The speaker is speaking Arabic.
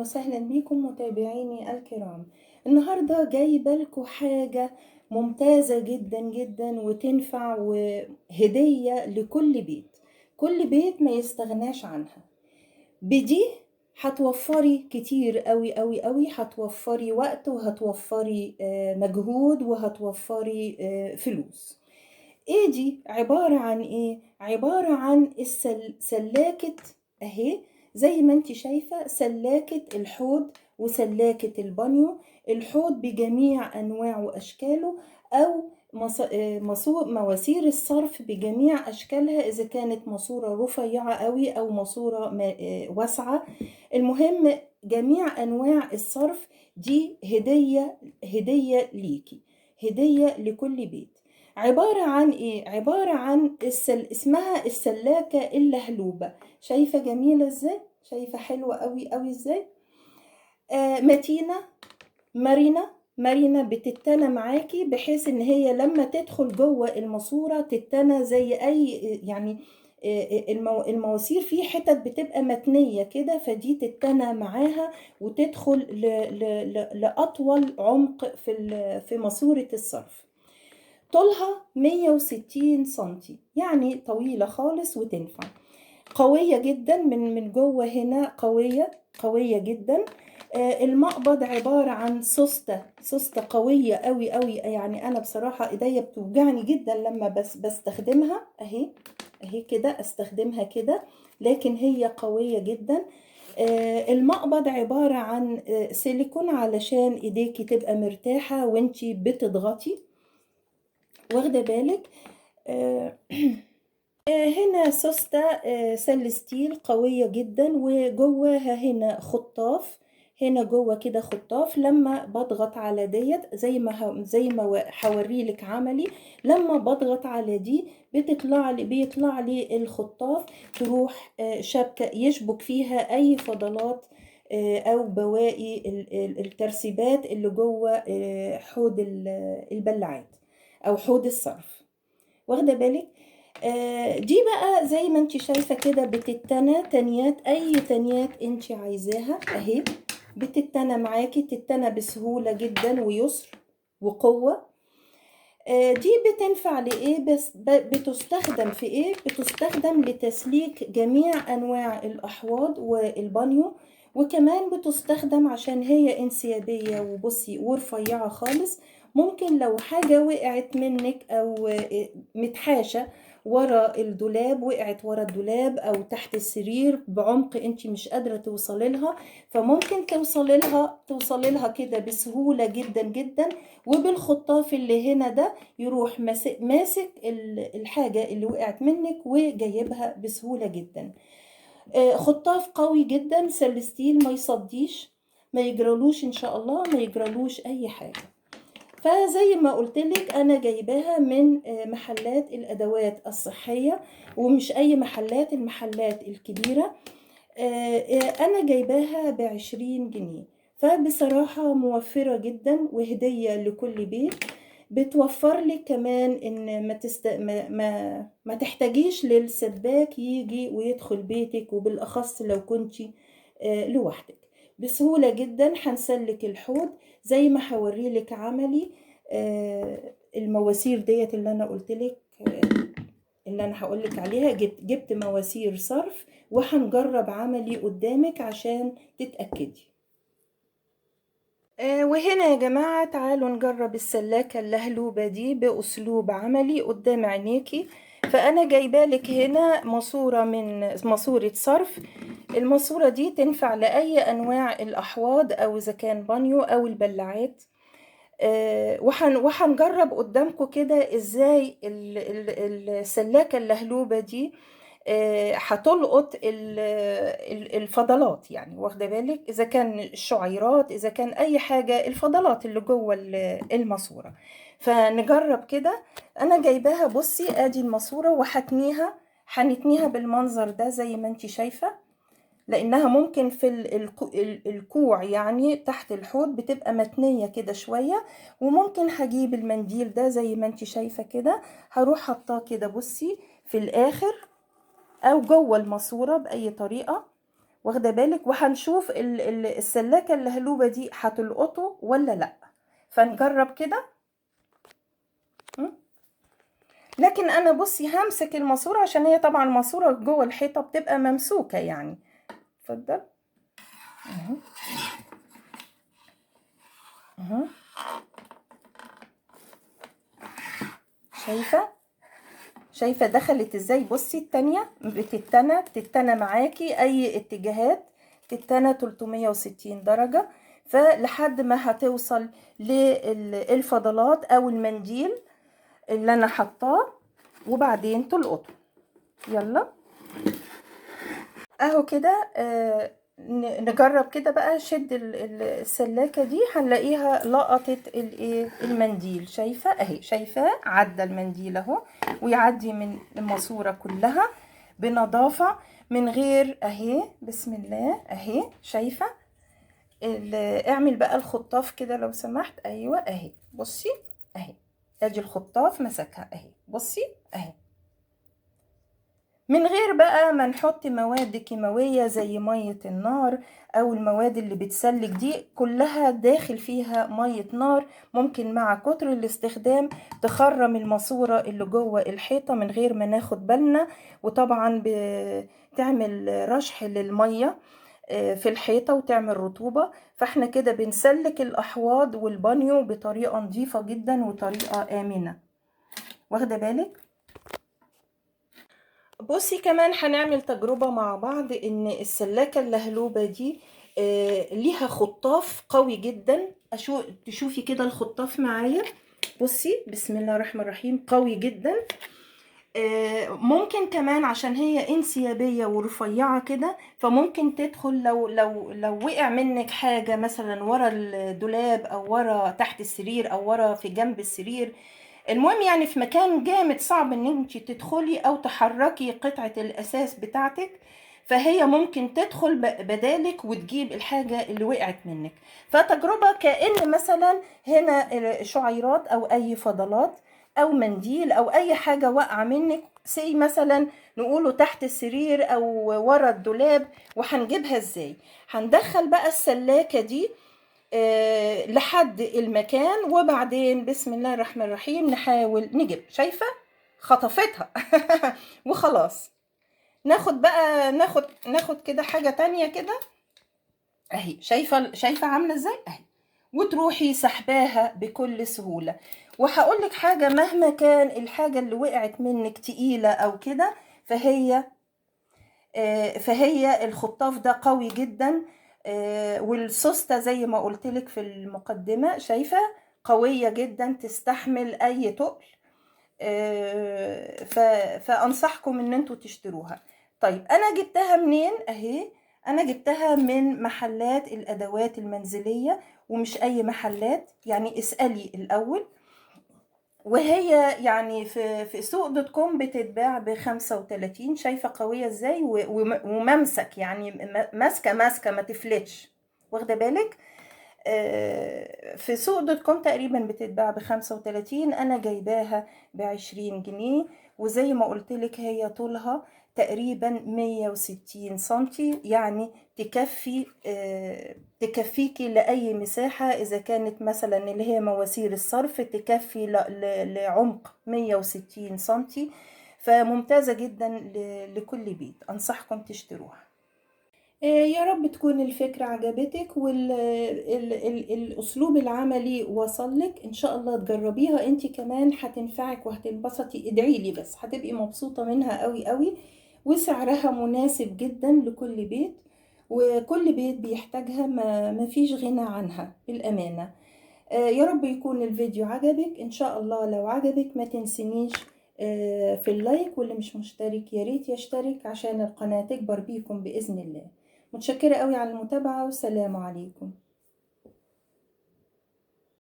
وسهلا بكم متابعيني الكرام. النهاردة جايبة لكم حاجة ممتازة جدا جدا وتنفع وهدية لكل بيت. كل بيت ما يستغناش عنها. بدي هتوفري كتير قوي قوي قوي، هتوفري وقت وهتوفري مجهود وهتوفري فلوس. ايه دي عبارة عن ايه؟ عبارة عن سلاكة اهي، زي ما انت شايفة سلاكة الحوض وسلاكة البانيو. الحوض بجميع انواعه واشكاله، او مواسير الصرف بجميع اشكالها، اذا كانت ماسورة رفيعة قوي او ماسورة واسعة. المهم جميع انواع الصرف دي هدية ليكي، هدية لكل بيت. عبارة عن ايه؟ عبارة عن اسمها السلاكة اللهلوبة. شايفة جميلة ازاي؟ شايفة حلوة قوي قوي ازاي؟ متينة، مرنة بتتنى معاكي، بحيث ان هي لما تدخل جوه الماسورة تتنى زي اي يعني المواسير في حتت بتبقى متنية كده، فدي تتنى معاها وتدخل لأطول عمق في ماسورة الصرف. طولها 160 سنتي، يعني طويلة خالص وتنفع. قوية جدا من جوه هنا، قوية جدا. المقبض عبارة عن سوستة قوية قوي قوي، يعني أنا بصراحة إيديا بتوجعني جدا لما بستخدمها. أهي كده أستخدمها كده، لكن هي قوية جدا. المقبض عبارة عن سيليكون علشان إيديكي تبقى مرتاحة وانتي بتضغطي، واخدة بالك. هنا سوستة سلستيل قوية جدا، وجواها هنا خطاف، هنا جوه كده خطاف. لما بضغط على ديت زي ما هوريلك عملي، لما بضغط على دي بيطلع لي الخطاف، تروح شبكة يشبك فيها اي فضلات او بواقي الترسيبات اللي جوه حوض البلاعات او حوض الصرف، واخده بالك. دي بقى زي ما انت شايفه كده بتتنى تنيات، اي تنيات انت عايزاها اهي بتتنى معاكي، تتنى بسهوله جدا ويسر وقوه. دي بتنفع لايه؟ بس بتستخدم في ايه؟ بتستخدم لتسليك جميع انواع الاحواض والبانيو، وكمان بتستخدم عشان هي انسيابيه وبصي ورفيعه خالص. ممكن لو حاجه وقعت منك او متحاشه ورا الدولاب، وقعت ورا الدولاب او تحت السرير بعمق انت مش قادره توصلي لها، فممكن توصلي لها كده بسهوله جدا جدا. وبالخطاف اللي هنا ده يروح ماسك الحاجة اللي وقعت منك وجايبها بسهولة جدا. خطاف قوي جدا، سلستيل، ما يصديش، ما يجرالوش ان شاء الله، ما يجرالوش اي حاجة. فزي ما قلت لك انا جايباها من محلات الادوات الصحية، ومش اي محلات، المحلات الكبيرة. انا جايباها ب20 جنيه، فبصراحة موفرة جدا وهدية لكل بيت. بتوفر لك كمان ان ما تحتاجيش للسباك يجي ويدخل بيتك، وبالاخص لو كنتي لوحدك. بسهولة جدا هنسلك الحوض زي ما هوريلك عملي. المواسير ديت اللي انا قلتلك، اللي انا هقولك عليها، جبت مواسير صرف، وهنجرب عملي قدامك عشان تتأكدي. وهنا يا جماعة تعالوا نجرب السلاكة اللهلوبة دي بأسلوب عملي قدام عينيكي. فأنا جايبالك هنا ماسورة من ماسورة صرف. الماسورة دي تنفع لأي أنواع الأحواض، أو إذا كان بانيو أو البلاعات. وهنجرب قدامكم كده ازاي السلاكة اللهلوبة دي هتلقط الفضلات، يعني واخده بالك، اذا كان الشعيرات، اذا كان اي حاجه، الفضلات اللي جوه الماسوره. فنجرب كده. انا جايباها، بصي ادي الماسوره، هنتنيها بالمنظر ده زي ما انت شايفه، لانها ممكن في الكوع يعني تحت الحوض بتبقى متنيه كده شويه. وممكن هجيب المنديل ده زي ما انت شايفه كده، هروح حطاه كده بصي في الاخر او جوه الماسوره باي طريقه، واخده بالك، وهنشوف السلاكه اللهلوبه دي هتلقطه ولا لا، فنجرب كده. لكن انا بصي همسك الماسوره، عشان هي طبعا الماسوره جوه الحيطه بتبقى ممسوكه يعني. اتفضل اهو اهو، شايفه دخلت ازاي؟ بصي التانية بتتنى معاكي اي اتجاهات، تتنى 360 درجه، فلحد ما هتوصل للفضلات او المنديل اللي انا حطاه، وبعدين تلقطه. يلا اهو كده. نجرب كده بقى. شد السلاكة دي، هنلاقيها لقطت الايه المنديل. شايفة اهي، شايفة عدى المنديل اهو، ويعدي من الماسورة كلها بنظافة من غير اهي. بسم الله اهي، شايفة؟ اعمل بقى الخطاف كده لو سمحت. ايوه اهي، بصي اهي، ادي الخطاف مسكها اهي، بصي اهي، من غير بقى ما نحط مواد كيماوية زي مية النار او المواد اللي بتسلك دي، كلها داخل فيها مية نار، ممكن مع كتر الاستخدام تخرم الماسورة اللي جوه الحيطة من غير ما ناخد بالنا، وطبعا بتعمل رشح للمية في الحيطة وتعمل رطوبة. فاحنا كده بنسلك الأحواض والبانيو بطريقة نظيفة جدا وطريقة آمنة. واخدة بالك؟ بصي كمان هنعمل تجربة مع بعض، ان السلاكة اللهلوبة دي ليها خطاف قوي جدا. تشوفي كده الخطاف معايا. بصي بسم الله الرحمن الرحيم، قوي جدا. ممكن كمان عشان هي انسيابية ورفيعة كده، فممكن تدخل لو وقع منك حاجة مثلا ورا الدولاب او ورا تحت السرير او ورا في جنب السرير، المهم يعني في مكان جامد صعب ان انت تدخلي او تحركي قطعة الاساس بتاعتك، فهي ممكن تدخل بدالك وتجيب الحاجة اللي وقعت منك. فتجربة كأن مثلا هنا شعيرات او اي فضلات او منديل او اي حاجة واقعة منك، سي مثلا نقوله تحت السرير او ورا الدولاب، وهنجيبها ازاي؟ هندخل بقى السلاكة دي لحد المكان، وبعدين بسم الله الرحمن الرحيم نحاول نجيب. شايفة خطفتها وخلاص. ناخد بقى ناخد كده حاجة تانية كده اهي. شايفة عاملة ازاي اهي، وتروحي سحباها بكل سهولة. وهقولك حاجة، مهما كان الحاجة اللي وقعت منك تقيلة او كده، فهي الخطاف ده قوي جدا. والسوستة زي ما قلتلك في المقدمة، شايفة قوية جدا تستحمل اي تقل. فانصحكم ان انتوا تشتروها. طيب انا جبتها منين؟ اهي انا جبتها من محلات الادوات المنزلية، ومش اي محلات يعني، اسألي الاول. وهي يعني في سوق دوت كوم بتتباع ب35. شايفة قوية ازاي؟ وممسك يعني، ماسكة ما تفلتش. واخدة بالك؟ في سوق دوت كوم تقريبا بتتباع ب35، انا جايباها ب20 جنيه. وزي ما قلتلك هي طولها تقريبا 160 سنتي، يعني تكفيكي لأي مساحة. إذا كانت مثلا اللي هي مواسير الصرف تكفي لعمق 160 سنتي، فممتازة جدا لكل بيت. أنصحكم تشتروها. يا رب تكون الفكرة عجبتك والأسلوب العملي وصلك. إن شاء الله تجربيها انت كمان، هتنفعك وهتنبسطي. ادعيلي بس، هتبقي مبسوطة منها قوي قوي. وسعرها مناسب جدا لكل بيت، وكل بيت بيحتاجها، ما فيش غنى عنها بالأمانة. يا رب يكون الفيديو عجبك. إن شاء الله لو عجبك ما تنسنيش في اللايك، واللي مش مشترك يا ريت يشترك عشان القناة تكبر بيكم بإذن الله. متشكرة قوي على المتابعة، والسلام عليكم.